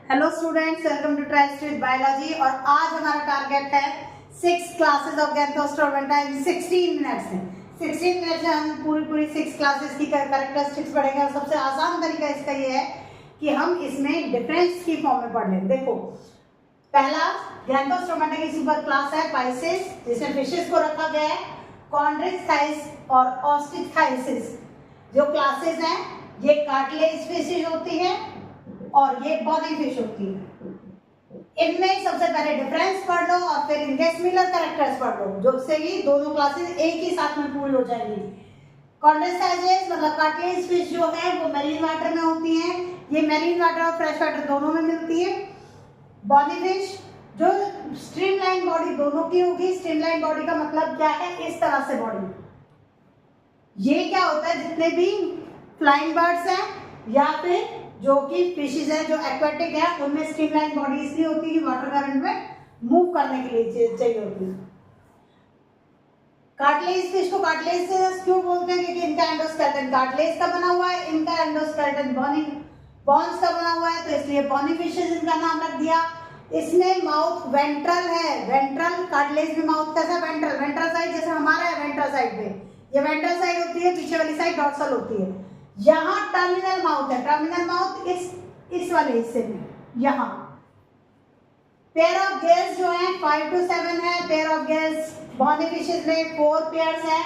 Hello students, welcome to try street biology. और आज हमारा टारगेट है 6 classes of gnathostomata in 16 minutes में। 16 मिनट्स में हम पूरी 6 क्लासेस की कैरेक्टरिस्टिक्स पढ़ेंगे। और सबसे आसान तरीका इसका ये है कि हम इसमें डिफरेंस की फॉर्म में पढ़ लें। देखो, पहला गैंथोस्टोमेटा की सुपर क्लास है पाइसेस, जिसमें फिशेस को रखा गया है। कॉन्ड्रिक्स और ऑस्टिथाइसिस जो क्लासेस हैं, ये कार्टिलेज फिशेज होती हैं और ये बॉडी फिश होती है। इनमें सबसे पहले डिफरेंस पढ़ लो और फिर इनके सिमिलर कैरेक्टर्स पढ़ लो, जो से ही दोनों क्लासेस एक ही साथ में पूरी हो जाएंगी। कॉन्ड्रिक्स मतलब कार्टिलेज फिश जो है वो मैरीन वाटर में होती हैं। ये मैरीन वाटर और फ्रेश वाटर दोनों में मिलती है। बॉडी फिश जो स्ट्रीमलाइन बॉडी दोनों की होगी। स्ट्रीमलाइन बॉडी का मतलब क्या है? इस तरह से बॉडी। ये क्या होता है, जितने भी फ्लाइंग बर्ड्स हैं या फिर जो कि फिशेज है जो एक्वेटिक है, उनमें स्ट्रीमलाइन बॉडी इसलिए होती है कि वाटर करंट में मूव करने के लिए चाहिए होती है। कार्टिलेज फिश को कार्टिलेज क्यों बोलते हैं? क्योंकि इनका एंडोस्केलेटन कार्टिलेज का बना हुआ है, इनका एंडोस्केलेटन बोन्स का बना हुआ है, तो इसलिए बॉनी फिशेज इनका नाम रख दिया। इसमें माउथ वेंट्रल है। वेंट्रल कार्टिलेज में माउथ कैसा? वेंट्रल साइड, जैसे हमारा है वेंट्रल साइड पे, ये वेंट्रल साइड होती है, पीछे वाली साइड डॉर्सल होती है। यहाँ टर्मिनल माउथ है। टर्मिनल माउथ इस वाले हिस्से में। यहाँ पेयर ऑफ गेल्स जो है 5 to 7 है। Pair of gills bony fishes में 4 पेयर्स है।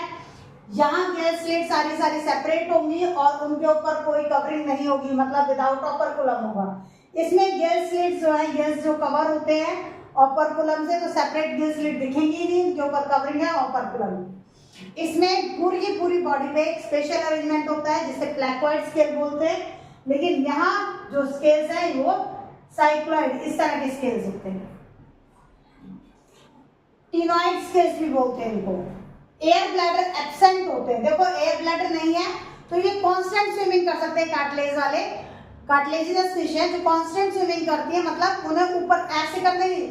यहाँ गेल स्लिट सारी सेपरेट होंगी और उनके ऊपर कोई कवरिंग नहीं होगी, मतलब विदाउट ऑपरकुलम होगा। इसमें गेल स्लिट जो है, गेल्स जो कवर होते हैं ऑपरकुलम से, तो सेपरेट गेल स्लिट दिखेंगी नहीं, उनके ऊपर कवरिंग है ऑपरकुलम। इसमें पूरी बॉडी पे एक स्पेशल अरेंजमेंट होता है जिसे प्लैकोइड स्केल बोलते हैं। लेकिन यहाँ जो स्केल्स हैं वो साइक्लॉइड, इस तरह के स्केल्स होते हैं। टिनॉइड स्केल्स भी बोलते हैं इनको। एयर ब्लैडर एब्सेंट होते हैं। देखो, एयर ब्लैडर नहीं है तो ये कांस्टेंट स्विमिंग कर सकते हैं। कार्टिलेज वाले कार्टिलेजिनस फिश है जो कांस्टेंट स्विमिंग करती है, मतलब उन्हें ऊपर ऐसे करने की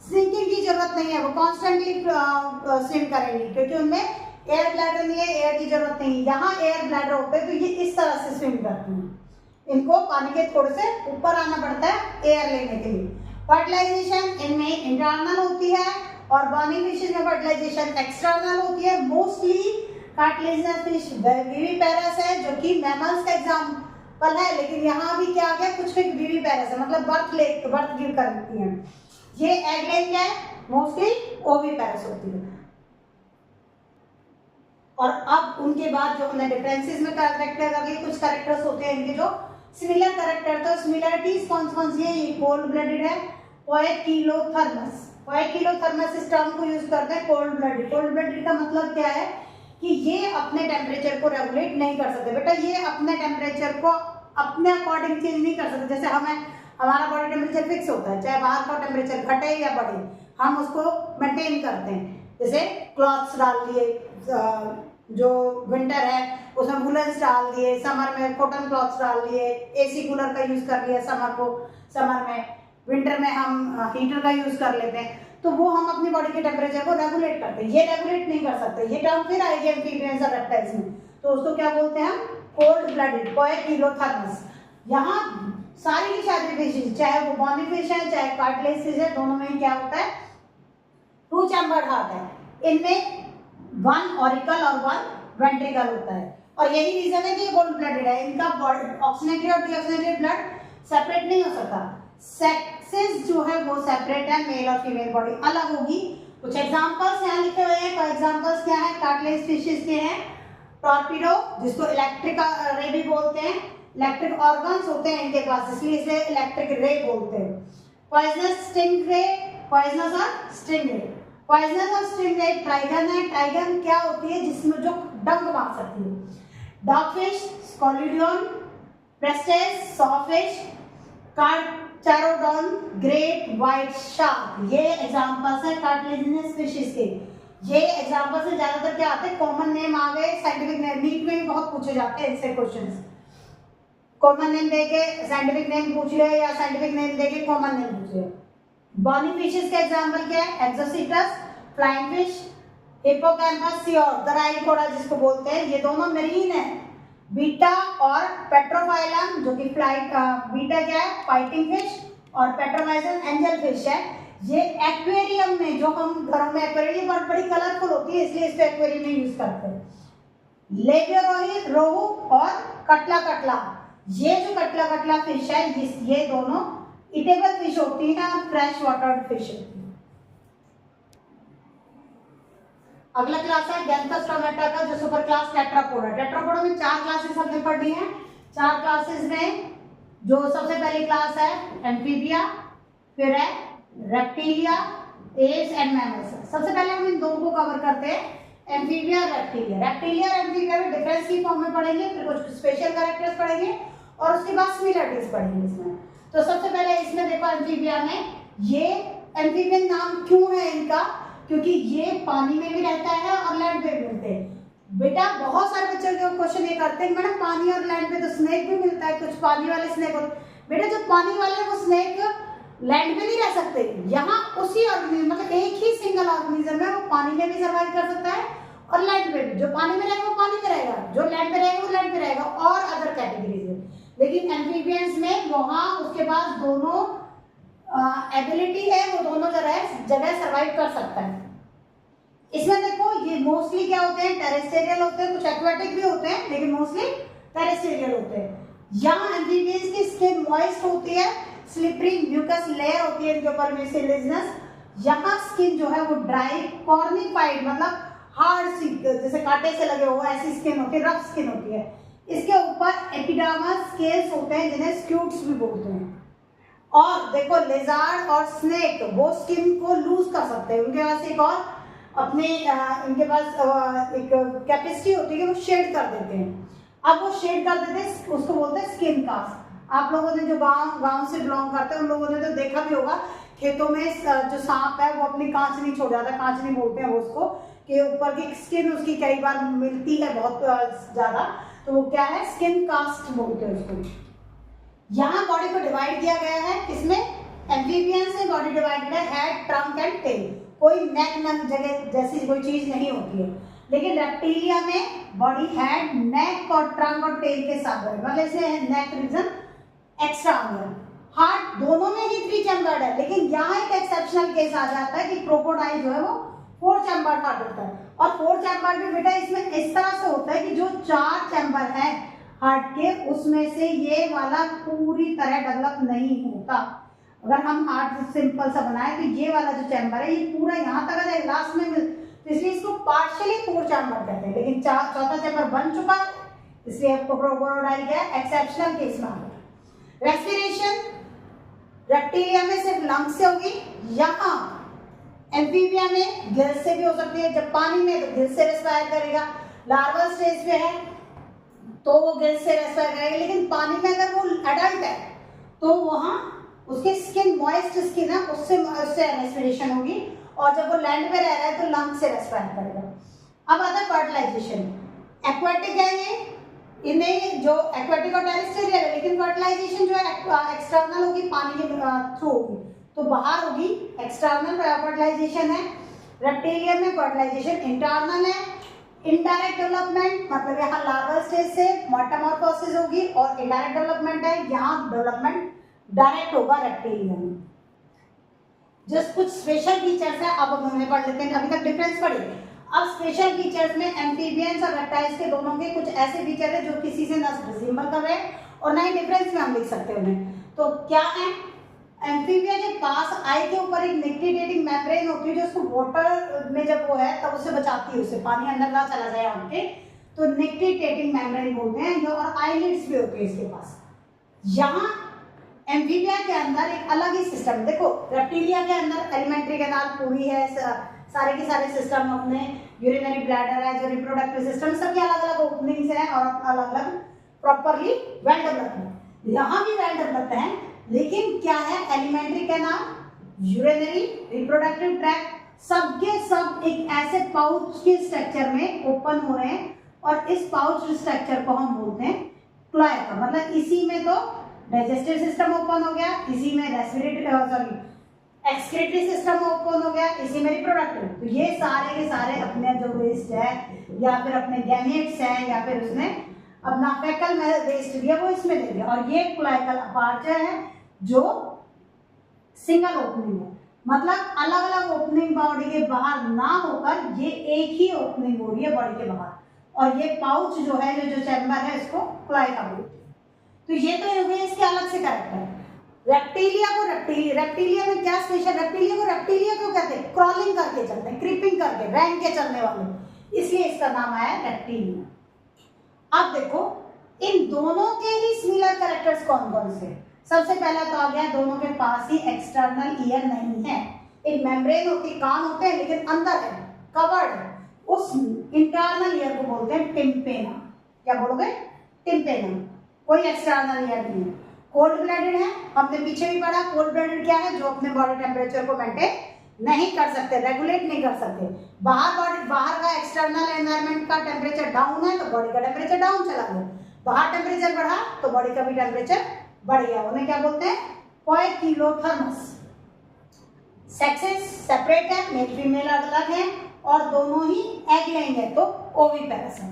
सिंकिंग की जरूरत नहीं है, वो कॉन्स्टेंटली स्विम करेंगी क्योंकि उनमें एयर ब्लैडर नहीं है, एयर की जरूरत नहीं। यहाँ एयर ब्लैडर होते हैं तो ये इस तरह से स्विम करती हैं। इनको पानी के थोड़े से ऊपर आना पड़ता है एयर लेने के लिए। फर्टिलाइजेशन इनमें इंटरनल होती है और बॉनी फिशेज में फर्टिलाइजेशन एक्सटर्नल होती है। मोस्टली कार्टिलेजिनस फिश विविपेरस है, जो कि मैमल्स का एग्जाम्पल है। लेकिन यहाँ भी क्या आ गया, कुछ विविपेरस है, मतलब बर्थ गिव करती है। ये एग लेइंग है, मोस्टली ओविपेरस होती है। और अब उनके बाद जो हमने डिफरेंसेस में कैरेक्टर अभी कुछ कैरेक्टर्स होते हैं इनके जो सिमिलर कैरेक्टर, तो सिमिलरिटीज कौन सी है? ये कोल्ड ब्लडेड है, पोएकिलोथर्मस। पोएकिलोथर्मस इस टर्म को यूज करते हैं। कोल्ड ब्लडेड का मतलब क्या है कि ये अपने टेम्परेचर को रेगुलेट नहीं कर सकते। बेटा, ये अपने टेम्परेचर को अपने अकॉर्डिंग चेंज नहीं कर सकते। जैसे हमारा बॉडी टेम्परेचर फिक्स होता है, चाहे बाहर का टेम्परेचर घटे या बढ़े, हम उसको मेंटेन करते हैं। जैसे क्लॉथ्स डाल दिए, जो विंटर है उसमें वूलन्स डाल दिए, समर में कॉटन क्लॉथ्स डाल दिए, एसी कूलर का यूज कर लिया समर में, विंटर में हम हीटर का यूज कर लेते हैं। तो वो हम अपनी बॉडी के टेम्परेचर को रेगुलेट करते हैं। ये रेगुलेट नहीं कर सकते। ये टर्म फिर आएगी एम्फीबियंस और रेप्टाइल्स में, तो उसको क्या बोलते हैं हम? Cold blooded, poikilothermous. यहाँ सारी की सारी फिशेज, चाहे वो बॉनी फिश है चाहे कार्टिलेज फिश है, दोनों में क्या होता है? 2 चैम्बर्ड हार्ट है। इनमें 1 ऑरिकल और 1 वेंट्रिकल होता है। और यही रीजन है कि ये कोल्ड ब्लडेड है। इनका ऑक्सीनेटेड और डीऑक्सीनेटेड ब्लड सेपरेट नहीं हो सकता। सेक्सेस जो है वो सेपरेट है, मेल और फीमेल बॉडी अलग होगी। कुछ एग्जांपल्स यहाँ लिखे हुए हैं। एग्जांपल्स क्या है? कार्टिलेज फिशेज के हैं टॉर्पिडो, जिसको इलेक्ट्रिक रे भी बोलते हैं। इलेक्ट्रिक ऑर्गन्स होते हैं इनके पास, इसलिए इसे इलेक्ट्रिक रे बोलते हैं। पॉइजनस स्टिंग रे, पॉइजनस और स्टिंग रे। पॉइजनस और स्टिंग रे ट्राइगन है। ट्राइगन क्या होती है? जिसमें जो डंक मार सकती है। Dogfish, scoliodon, pristis, sawfish, carcharodon, great white shark. ये एग्जांपल्स है कार्टिलेजिनस फिशेस के। ये एग्जांपल से ज्यादातर क्या आते हैं? कॉमन नेम आ गए, साइंटिफिक नेम। नीट में भी बहुत पूछे जाते हैं इससे क्वेश्चंस। कॉमन नेम देके साइंटिफिक नेम पूछ ले या साइंटिफिक नेम देके कॉमन नेम पूछ ले। बॉनी फिशेस का एग्जांपल क्या है? Exocoetus, flying fish, hippocampus, seahorse, दराइकोडा जिसको बोलते हैं। ये दोनों मरीन है। बीटा और पेट्रोफाइलम जो कि फ्लाइट, बीटा क्या है? फाइटिंग फिश, और पेट्रोमाइजन एंजल फिश है, ये एक्वेरियम में, जो हम घरों में एक्वेरियम बहुत बड़ी कलरफुल होती है इसलिए इसको एक्वेरियम में यूज करते हैं। लेबियोरोही रोहू और कटला कटला, ये जो कटला कटला फिश है ये दोनों ईटेबल फिश होती है और फ्रेश वाटर फिश होती है। अगला क्लास है गैंथस टोमेटा का, जो सुपर क्लास टेट्रापोडा। टेट्रापोडा में 4 क्लासेस हमने पढ़ी हैं। 4 क्लासेस में जो सबसे पहली क्लास है एम्फीबिया, फिर है रेप्टिलिया, एप्स एंड मैमल्स। सबसे पहले हम इन दो को कवर करते हैं, एम्फीबिया और रेप्टिलिया। रेप्टिलिया और एम्फीबिया में डिफरेंस की फॉर्म में पढ़ेंगे, फिर कुछ स्पेशल कैरेक्टर्स पढ़ेंगे और उसके बाद सिमिलरिटीज पढ़ेंगे इसमें। तो सबसे पहले इसमें देखो एम्फीबिया में, ये एम्फीबियन नाम क्यों है इनका, क्योंकि ये पानी में भी रहता है और लैंड पे भी मिलते हैं। बेटा बहुत सारे बच्चे जो क्वेश्चन ये करते हैं मैडम पानी और लैंड पे तो स्नेक भी मिलता है, कुछ पानी वाले स्नेक होते, बेटा जो पानी वाले हैं वो स्नेक लैंड पे नहीं रह सकते। यहाँ उसी ऑर्गेनिज्म मतलब एक ही सिंगल ऑर्गेनिज्म है, वो पानी में भी सर्वाइव कर सकता है और लैंड पे भी। जो पानी में रहेगा वो पानी में रहेगा, जो लैंड पे रहेगा वो लैंड पे रहेगा, और अदर कैटेगरीज में। लेकिन एम्फीबियंस में वहाँ उसके पास दोनों एबिलिटी है, वो दोनों जगह सर्वाइव कर सकता है। इसमें देखो ये मोस्टली क्या होते हैं, टेरेस्टेरियल होते हैं, कुछ एक्वेटिक भी होते हैं लेकिन मोस्टली टेरेस्टेरियल होते हैं। यहाँ एम्फीबियंस की स्किन मॉइस्ट होती है, स्लिपरी म्यूकस लेयर होती है इनके ऊपर में सिलिजनस। यहाँ स्किन जो है वो ड्राई कॉर्निफाइड मतलब हार्ड सी, जैसे कांटे से लगे हो ऐसी स्किन होती है, रफ स्किन होती है। इसके ऊपर एपिडर्मस स्केल्स होते हैं जिन्हें स्क्यूट्स भी बोलते हैं। और देखो लेजार्ड और स्नेक वो स्किन को लूज कर सकते हैं, उनके पास एक और अपने इनके पास एक कैपेसिटी होती है कि वो शेड कर देते हैं। अब वो शेड कर देते हैं, उसको बोलते हैं स्किन कास्ट। आप लोगों ने जो गांव से बिलोंग करते हैं उन लोगों ने तो देखा भी होगा, खेतों में जो सांप है वो अपनी कांच नहीं छोड़ जाता, कांच नहीं बोलते हैं वो उसको, कि ऊपर की स्किन उसकी कई बार मिलती है बहुत ज्यादा, तो वो क्या है स्किन कास्ट बोलते हैं उसको। यहाँ बॉडी को डिवाइड किया गया है, इसमें एम्फीबियंस में बॉडी डिवाइडेड है हेड, ट्रंक एंड टेल, कोई नेक जगह जैसी कोई चीज नहीं होती है। लेकिन रेप्टिलिया में बॉडी हेड, नेक और ट्रंक और टेल के साथ है, मतलब इसमें नेक रीजन एक्स्ट्रा हो गया। हार्ट दोनों में ही 3 चैम्बर्ड है, लेकिन यहाँ एक एक्सेप्शनल केस आ जाता है कि क्रोकोडाइल जो है वो 4 चैम्बर्ड हार्ट होता है। और 4 चैम्बर्ड भी बेटा इसमें इस तरह से होता है कि जो 4 चैम्बर है हार्ट के, उसमें से ये वाला पूरी तरह डेवलप नहीं होता। अगर हम हार्ट सिंपल सा बनाए तो ये वाला जो चैम्बर है ये पूरा यहाँ तक है, लास्ट में तो इसलिए इसको पार्शियली 4 चैम्बर कहते हैं। लेकिन चौथा चैम्बर बन चुका है, इसलिए आपको क्रोकोडाइल क्या है एक्सेप्शनल केस में आ गया। रेस्पिरेशन रेप्टिलिया में सिर्फ लंग्स से होगी, यहाँ एम्फीबिया में गिल्स से भी हो सकती है। जब पानी में तो गिल्स से रेस्पायर करेगा, लार्वल स्टेज पे है तो वो गिल्स से रेस्पायर करेगा। लेकिन पानी में अगर वो एडल्ट है तो वहाँ उसकी स्किन मॉइस्ट स्किन है, उससे रेस्पिरेशन होगी, और जब वो लैंड पे रह रहा है तो लंग से रेस्पायर करेगा। अब आता है फर्टिलाइजेशन। एक्वेटिक है ये, इन्हें जो एक्वेटिक और टेरेस्ट्रियल है, लेकिन फर्टिलाइजेशन जो है एक्सटर्नल होगी, पानी के थ्रू होगी, तो बाहर होगी, एक्सटर्नल फर्टिलाइजेशन है। रेप्टिलियन में फर्टिलाइजेशन इंटरनल है। इनडायरेक्ट डेवलपमेंट मतलब यहाँ लार्वल स्टेज से मेटामॉर्फोसिस होगी, और इनडायरेक्ट डेवलपमेंट है, यहाँ डेवलपमेंट डायरेक्ट होगा रेप्टिलियन में। जस्ट कुछ स्पेशल फीचर्स है, अब हम उन्हें पढ़ लेते हैं। अभी तक डिफरेंस पढ़े, अब स्पेशल फीचर्स में एम्फीबियंस और रेप्टाइल्स के दोनों के कुछ ऐसे फीचर है जो किसी से ना रिजेंबल कर रहे हैं और ना ही डिफरेंस में हम लिख सकते हैं उन्हें। तो क्या है, एम्फीबिया के पास आई के ऊपर एक निक्टिडेटिंग मेम्ब्रेन होती है जो उसको वाटर में जब वो है तब उसे बचाती है, उससे पानी अंदर ना चला जाए उनके, तो निक्टिडेटिंग मेम्ब्रेन बोलते हैं जो, और आईलिड्स भी होती है इसके पास। यहाँ एम्फीबिया के अंदर एक अलग ही सिस्टम है। देखो रेप्टिलिया के अंदर एलिमेंट्री कैनाल पूरी है, सारे के सारे सिस्टम अपने, यूरिनरी ब्लैडर है, जो रिप्रोडक्टिव सिस्टम, सबके अलग अलग ओपनिंग्स हैं और अलग अलग प्रॉपरली वेल डेवलप्ड है। यहाँ भी वेल डेवलप्ड है, लेकिन क्या है, alimentary canal, urinary, reproductive tract सबके सब एक ऐसे पाउच के स्ट्रक्चर में ओपन हो रहे हैं, और इस पाउच स्ट्रक्चर को हम बोलते हैं क्लोएका। मतलब इसी में तो डाइजेस्टिव सिस्टम ओपन हो गया, इसी में रेस्पिरेटरी एक्सक्रीटरी सिस्टम ओपन हो गया, इसी में रिप्रोडक्टिव। तो ये सारे के सारे अपने जो वेस्ट है या फिर अपने गैमेट्स हैं या फिर उसने अपना फेकल वेस्ट दिया वो इसमें दे दिया, और ये क्लोएकल अपर्चर है जो सिंगल ओपनिंग है, मतलब अलग अलग ओपनिंग बॉडी के बाहर ना होकर ये एक ही ओपनिंग हो रही है बॉडी के बाहर, और ये पाउच जो है, जो चैम्बर है, इसको क्लाइका बोलते हैं। तो ये तो हो गए इसके अलग से कैरेक्टर। रेप्टिलिया में क्या स्पेशल, रेप्टिलिया क्यों कहते हैं? क्रॉलिंग करके चलते हैं, क्रीपिंग करके, रैंक के चलने वाले, इसलिए इसका नाम आया रेप्टिलिया। अब देखो इन दोनों के ही सिमिलर कैरेक्टर्स कौन कौन से। सबसे पहला तो आ गया, दोनों के पास ही एक्सटर्नल ईयर नहीं है, एक मेम्ब्रेन होती, कान होते हैं लेकिन अंदर है, कवर्ड, उस इंटरनल ईयर को बोलते हैं टिम्पेना। क्या बोलोगे? टिम्पेना। कोई एक्सटर्नल ईयर नहीं है। कोल्ड ब्लडेड है, हमने पीछे भी पढ़ा, कोल्ड ब्लडेड क्या है? जो अपने बॉडी टेम्परेचर को मेंटेन नहीं कर सकते, रेगुलेट नहीं कर सकते। बाहर का एक्सटर्नल एनवायरनमेंट का टेम्परेचर डाउन है तो बॉडी का टेम्परेचर डाउन चला गया, बाहर टेम्परेचर बढ़ा तो बॉडी का भी टेम्परेचर बढ़ गया। उन्हें क्या बोलते हैं? पोइकिलोथर्मस। सेक्सेस सेपरेट है, मेल फीमेल अलग है, और दोनों ही एग लेइंग है, तो ओविपेरस है।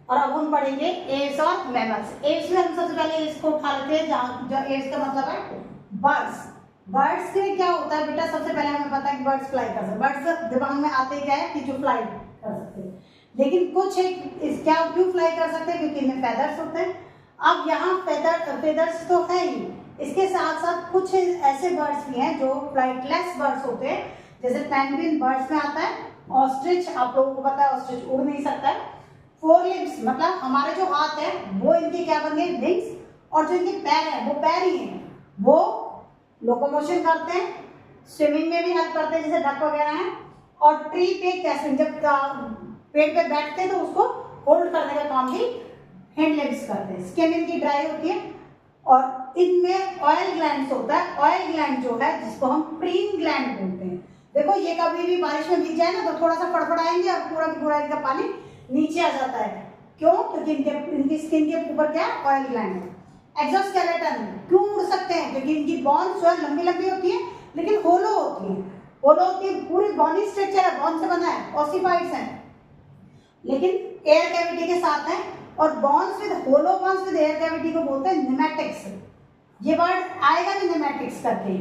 और अब हम पढ़ेंगे एव्स और मैमल्स। एव्स में हम सबसे पहले इसको उठा लेते हैं, जो एव्स का मतलब है बर्ड्स। बर्ड्स के क्या होता है बेटा? सबसे पहले हमें पता है कि बर्ड्स फ्लाई कर सकते हैं। बर्ड्स दिमाग में आते क्या है कि जो फ्लाई कर सकते हैं, लेकिन कुछ एक क्या क्यों फ्लाई कर सकते हैं? क्योंकि इनमें फेदर्स होते हैं। अब यहाँ फेदर्स तो है ही, इसके साथ साथ कुछ ऐसे बर्ड्स भी हैं जो फ्लाइटलेस बर्ड्स होते हैं, जैसे पेंगुइन बर्ड्स में आता है, ऑस्ट्रिच, आप लोगों को पता है ऑस्ट्रिच उड़ नहीं सकता है। फोर लिम्स मतलब हमारे जो हाथ है वो इनके क्या बन गए? विंग्स, और जो इनके पैर है वो पैर ही हैं, वो लोकोमोशन करते हैं, स्विमिंग में भी हेल्प करते हैं जैसे डक वगैरह हैं। और ट्री पे कैसे जब पेड़ पे बैठते हैं तो उसको होल्ड करने का काम भी हैंड लिम्स करते हैं। स्किन इनकी ड्राई होती है, और इनमें ऑयल ग्लैंड्स होता है। ऑयल ग्लैंड जो है जिसको हम प्रीन ग्लैंड बोलते हैं। देखो ये कभी भी बारिश में भीग जाए ना तो थोड़ा सा फड़फड़ाएंगे और पूरा की पूरा इनका पानी नीचे आ जाता है। क्यों? क्योंकि इनकी स्किन के ऊपर क्या है? ऑयल ग्लैंड है। एक्सोस्केलेटन क्यों उड़ सकते हैं? क्योंकि इनकी बोन्स जो है लंबी लंबी होती है लेकिन होलो होती है। होलो होती है, पूरी बॉडी स्ट्रक्चर है, बोन से बना है, ऑसिफाइड्स हैं, लेकिन एयर कैविटी के साथ है। और bones with hollow bones with air cavity को बोलते हैं निमेटिक्स। ये वर्ड आएगा भी निमेटिक्स करके।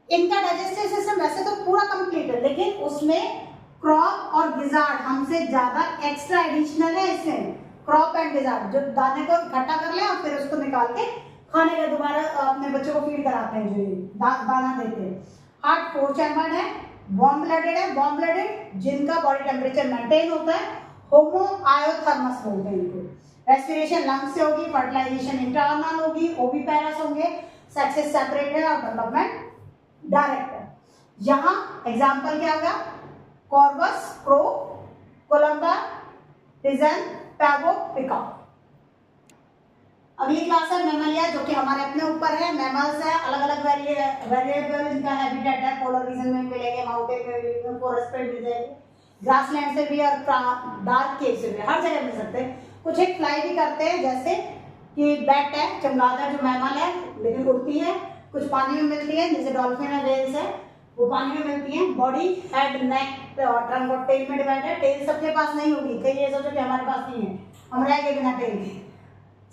इनका डाइजेस्टिव सिस्टम वैसे तो पूरा कंप्लीट है, लेकिन उसमें क्रॉप और गिजार्ड हमसे ज्यादा एक्स्ट्रा एडिशनल है। इसमें क्रॉप एंड गिजार्ड जो दाने को इकट्ठा कर ले और फिर उसको निकाल के खाने का दोबारा अपने बच्चों को फीड कराते हैं, जो ये दाना देते हैं। हार्ट 4 चैम्बर्ड है, वार्म ब्लडेड है, वार्म ब्लडेड जिनका बॉडी टेम्परेचर मेंटेन होता है, होमो आयोथर्मस बोलते हैं इनको। रेस्पिरेशन लंग्स से होगी, फर्टिलाइजेशन इंटरनल होगी, ओविपेरस होंगे, सेक्सेस सेपरेट है और डेवलपमेंट डायरेक्ट है। यहाँ एग्जाम्पल क्या होगा? Corvus, crow, columba, pigeon, pavo, peacock. अगली क्लास है मैमलिया, जो कि हमारे अपने ऊपर है। मैमल्स है, अलग अलग वेरिएबल इनका हैबिटेट है। पोलर रीजन में मिलेंगे, माउंटेन में मिलेंगे, फॉरेस्ट पे मिल जाएंगे, ग्रासलैंड से भी और डार्क केव से भी, हर जगह मिल सकते हैं। कुछ एक फ्लाई भी करते हैं, जैसे कि बैट है, चमगादड़ जो मैमल है लेकिन उड़ती है। कुछ पानी में मिलती है, जैसे डॉल्फिन है, वेल्स है, वो पानी में मिलती हैं। बॉडी हेड, नेक, ट्रंक और टेल में डिवाइड है। टेल सबके पास नहीं होगी, कई ये सोचो कि हमारे पास नहीं है, हम रह गए बिना टेल के।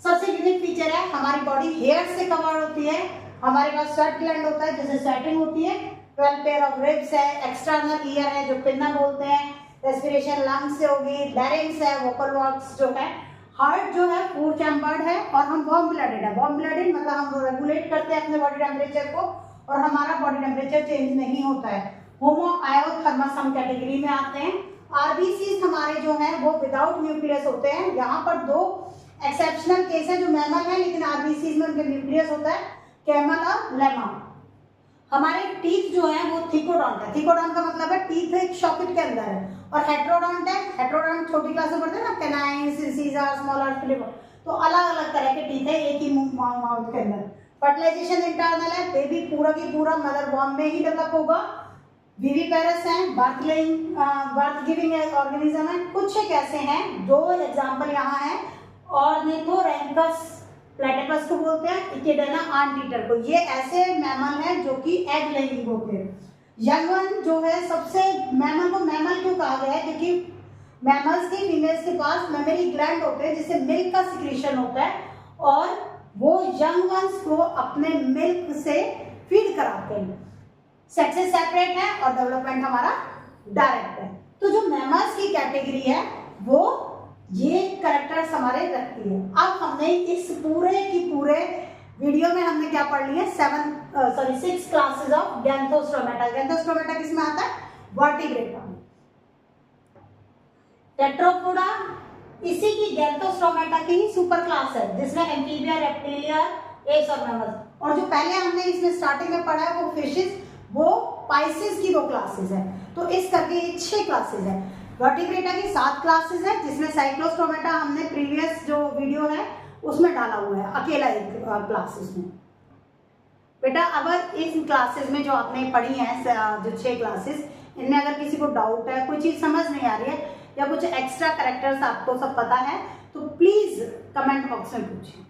सबसे यूनिक फीचर है हमारी बॉडी हेयर से कवर होती है। हमारे पास स्वेट ग्लैंड होता है जिससे स्वेटिंग होती है। 12 पेयर ऑफ रिब्स है, एक्सटर्नल ईयर है जो पिन्ना बोलते हैं, रेस्पिरेशन लंग्स से होगी, लैरिंग्स है, वोकल बॉक्स जो है, हार्ट जो है 4 चैम्बर्ड है, और हम वार्म ब्लडेड है। वार्म ब्लडेड मतलब हम रेगुलेट करते हैं अपने बॉडी टेम्परेचर को, और हमारा बॉडी टेम्परेचर चेंज नहीं होता है। होमो आयोथर्मस हम कैटेगरी में आते हैं। आरबीसी हमारे जो है वो विदाउट न्यूक्लियस होते हैं। यहाँ पर 2 एक्सेप्शनल केस है, जो मैमल है लेकिन आरबीसी में उनके न्यूक्लियस होता है, कैमल और लेमा। हमारे टीथ जो है वो थिकोडॉन्ट है। थिकोडॉन्ट का मतलब है टीथ एक सॉकेट के अंदर है, और हेट्रोडॉन्ट है। हेट्रोडॉन्ट छोटी क्लास में पढ़ते हैं ना, कैनाइन्स, इंसिजर, स्मॉलर, फिलिपर, तो अलग अलग तरह के टीथ है एक ही माउथ के अंदर। फर्टिलाइजेशन इंटरनल है, बेबी पूरा की पूरा मदर वॉर्म में ही डेवलप होगा। विविपेरस हैं, बर्थ गिविंग ऑर्गेनिज्म है। कुछ एक ऐसे हैं, 2 एग्जाम्पल यहाँ है। ऑर्निथोरैंकस प्लेटिपस को बोलते हैं, इकिडाना आंटीटर को। ये ऐसे मैमल हैं जो कि एग लेइंग होते हैं। यंग वन जो है सबसे, मैमल को मैमल क्यों कहा गया है? क्योंकि मैमल्स की फीमेल्स के पास मेमरी ग्लैंड होते हैं जिससे मिल्क का सिक्रीशन होता है, और वो यंग वंस को अपने मिल्क से फीड कराते हैं। सेक्सेस सेपरेट है और डेवलपमेंट हमारा डायरेक्ट है। तो जो मैमल्स की कैटेगरी है वो ये कैरेक्टर्स हमारे रखती है। अब हमने इस पूरे की पूरे वीडियो में हमने क्या पढ़ लिया, 6 क्लासेस ऑफ गैंथोस्टोमेटा। गैंथोस्टोमेटा किसमें आता है, वर्टिब्रेटा में। टेट्रोपोडा इसी की गैंथोस्टोमेटा की ही सुपर क्लास है, जिसमें एम्फीबिया, रेप्टिलिया, एप्स और मैमल्स। और जो पहले हमने इसमें स्टार्टिंग में पढ़ा है वो फिशेस, वो पाइसेस की 2 क्लासेस है। तो इस करके 6 क्लासेस है। वर्टिब्रेटा की 7 क्लासेस है, जिसमें साइक्लोस्टोमेटा हमने प्रीवियस जो वीडियो है उसमें डाला हुआ है, अकेला एक क्लास उसमें। बेटा अगर इस क्लासेस में जो आपने पढ़ी है, जो 6 क्लासेस, इनमें अगर किसी को डाउट है, कोई चीज समझ नहीं आ रही है या कुछ एक्स्ट्रा कैरेक्टर्स आपको सब पता है, तो प्लीज कमेंट बॉक्स में पूछें।